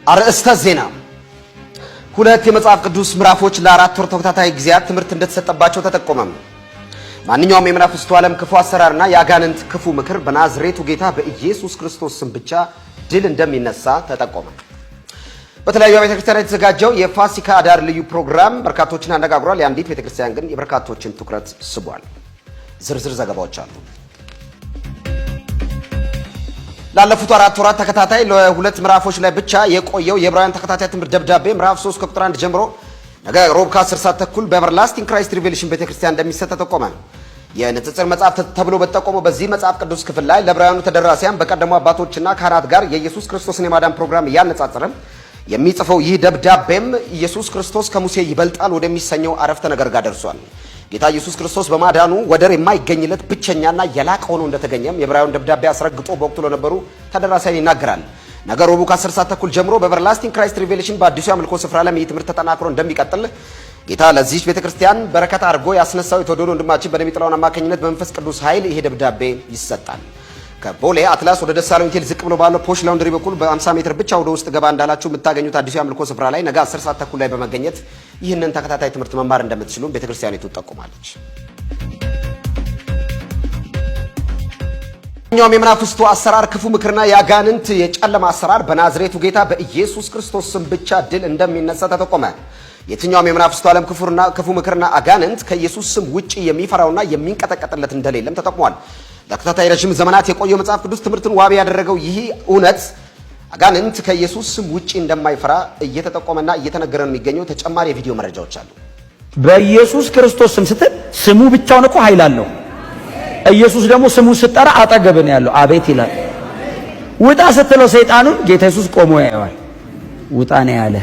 አርእስተ ዜና ሁለት የመጽሐፍ ቅዱስ ምዕራፎች ለአራት ወር ተከታታይ ጊዜያት ትምህርት እንደተሰጠባቸው ተጠቆመ። ማንኛውም የመናፍስቱ ዓለም ክፉ አሰራርና የአጋንንት ክፉ ምክር በናዝሬቱ ጌታ በኢየሱስ ክርስቶስ ስም ብቻ ድል እንደሚነሳ ተጠቆመ። በተለያዩ ቤተክርስቲያናት የተዘጋጀው የፋሲካ አዳር ልዩ ፕሮግራም በርካቶችን አነጋግሯል። የአንዲት ቤተክርስቲያን ግን የበርካቶችን ትኩረት ስቧል። ዝርዝር ዘገባዎች አሉ። ላለፉት አራት ወራት ተከታታይ ለሁለት ምዕራፎች ላይ ብቻ የቆየው የዕብራውያን ተከታታይ ትምህርት ደብዳቤ ምዕራፍ 3 ከቁጥር 1 ጀምሮ ነገ ሮብ ከ10 ሰዓት ተኩል በኤቨርላስቲንግ ክራይስት ሪቬሌሽን ቤተክርስቲያን እንደሚሰጥ ተጠቆመ። የንጽጽር መጽሐፍ ተብሎ በተጠቆመው በዚህ መጽሐፍ ቅዱስ ክፍል ላይ ለዕብራውያኑ ተደራሲያን በቀደሙ አባቶችና ካህናት ጋር የኢየሱስ ክርስቶስን የማዳን ፕሮግራም እያነጻጸረ የሚጽፈው ይህ ደብዳቤም ኢየሱስ ክርስቶስ ከሙሴ ይበልጣል ወደሚሰኘው አረፍተ ነገር ጋር ደርሷል። ጌታ ኢየሱስ ክርስቶስ በማዳኑ ወደር የማይገኝለት ብቸኛና የላቀ ሆኖ እንደተገኘም የዕብራውያን ደብዳቤ አስረግጦ በወቅቱ ለነበሩ ተደራሲያን ይናገራል። ነገ ሮብ ከ10 ሰዓት ተኩል ጀምሮ በኤቨርላስቲንግ ክራይስት ሪቬሌሽን በአዲሱ አምልኮ ስፍራ ላይ ይህ ትምህርት ተጠናክሮ እንደሚቀጥል ጌታ ለዚህ ቤተክርስቲያን በረከት አድርጎ ያስነሳው የተወደደው ወንድማችን በደሚጥላውን አማካኝነት በመንፈስ ቅዱስ ኃይል ይሄ ደብዳቤ ይሰጣል። ከቦሌ አትላስ ወደ ደሳለኝ ሆቴል ዝቅ ብሎ ባለው ፖሽ ላውንደሪ በኩል በ50 ሜትር ብቻ ወደ ውስጥ ገባ እንዳላችሁ የምታገኙት አዲሱ አምልኮ ስፍራ ላይ ነገ 10 ሰዓት ተኩል ላይ በመገኘት ይህንን ተከታታይ ትምህርት መማር እንደምትችሉ ቤተክርስቲያኒቱ ተጠቁማለች። ማንኛውም የመናፍስቱ አሰራር ክፉ ምክርና የአጋንንት የጨለማ አሰራር በናዝሬቱ ጌታ በኢየሱስ ክርስቶስ ስም ብቻ ድል እንደሚነሳ ተጠቆመ። የትኛውም የመናፍስቱ ዓለም ክፉ ምክርና አጋንንት ከኢየሱስ ስም ውጪ የሚፈራውና የሚንቀጠቀጥለት እንደሌለም ተጠቅሟል። ለተከታታይ ረጅም ዘመናት የቆየው መጽሐፍ ቅዱስ ትምህርትን ዋቢ ያደረገው ይህ እውነት አጋንንት ከኢየሱስ ስም ውጪ እንደማይፈራ እየተጠቆመና እየተነገረ የሚገኘው ተጨማሪ የቪዲዮ መረጃዎች አሉ። በኢየሱስ ክርስቶስ ስም ስትል ስሙ ብቻውን እኮ ኃይል አለው። ኢየሱስ ደግሞ ስሙን ስትጠራ አጠገብን ያለው አቤት ይላል። ውጣ ስትለው ሰይጣኑን ጌታ ኢየሱስ ቆሞ ያየዋል። ውጣ ነው ያለ።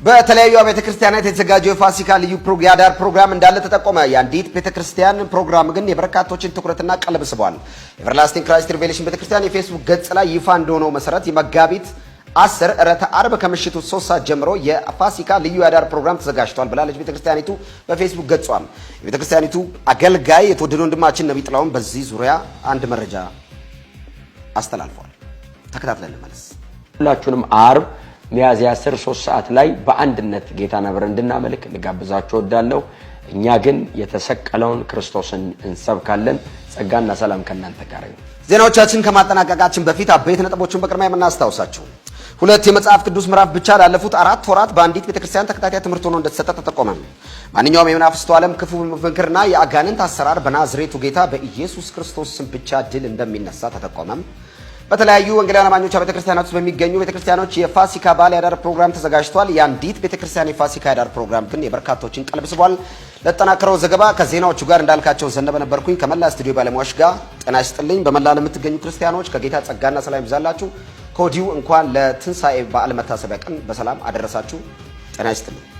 በተለያዩ ቤተክርስቲያናት የተዘጋጀው የፋሲካ ልዩ የአዳር ፕሮግራም እንዳለ ተጠቆመ። የአንዲት ቤተክርስቲያን ፕሮግራም ግን የበርካቶችን ትኩረትና ቀልብ ስቧል። ኤቨርላስቲንግ ክራይስት ሪቬሌሽን ቤተክርስቲያን የፌስቡክ ገጽ ላይ ይፋ እንደሆነው መሰረት የመጋቢት 10 ዕለተ ዓርብ ከምሽቱ 3 ሰዓት ጀምሮ የፋሲካ ልዩ የአዳር ፕሮግራም ተዘጋጅቷል ብላለች ቤተክርስቲያኒቱ በፌስቡክ ገጿም። የቤተክርስቲያኒቱ አገልጋይ የተወደደው ወንድማችን ነቢጥላውን በዚህ ዙሪያ አንድ መረጃ አስተላልፏል። ተከታትለን እንመለስ። ሁላችሁንም ዓርብ ሚያዝያ 10 3 ሰዓት ላይ በአንድነት ጌታን አብረን እንድናመልክ ልጋብዛችሁ እወዳለሁ። እኛ ግን የተሰቀለውን ክርስቶስን እንሰብካለን። ጸጋና ሰላም ከእናንተ ጋር ይሁን። ዜናዎቻችን ከማጠናቀቃችን በፊት አበይት ነጥቦችን በቅድሚያ የምናስታውሳችሁ ሁለት የመጽሐፍ ቅዱስ ምዕራፍ ብቻ ላለፉት 4 ወራት በአንዲት ቤተክርስቲያን ተከታታይ ትምህርት ሆኖ እንደተሰጠ ተጠቆመ። ማንኛውም የመናፍስቱ ዓለም ክፉ ምክርና የአጋንንት አሰራር በናዝሬቱ ጌታ በኢየሱስ ክርስቶስ ስም ብቻ ድል እንደሚነሳ ተጠቆመ። በተለያዩ ወንጌላውያን አማኞች ቤተክርስቲያናት ውስጥ በሚገኙ ቤተክርስቲያኖች የፋሲካ በዓል የአዳር ፕሮግራም ተዘጋጅቷል። የአንዲት ቤተክርስቲያን የፋሲካ የአዳር ፕሮግራም ግን የበርካቶችን ቀልብ ስቧል። ለተጠናከረው ዘገባ ከዜናዎቹ ጋር እንዳልካቸው ዘነበ ነበርኩኝ ከመላ ስቱዲዮ ባለሙያዎች ጋር። ጤና ይስጥልኝ። በመላ ለምትገኙ ክርስቲያኖች ከጌታ ጸጋና ሰላም ይብዛላችሁ። ከወዲሁ እንኳን ለትንሣኤ በዓል መታሰቢያ ቀን በሰላም አደረሳችሁ። ጤና ይስጥልኝ።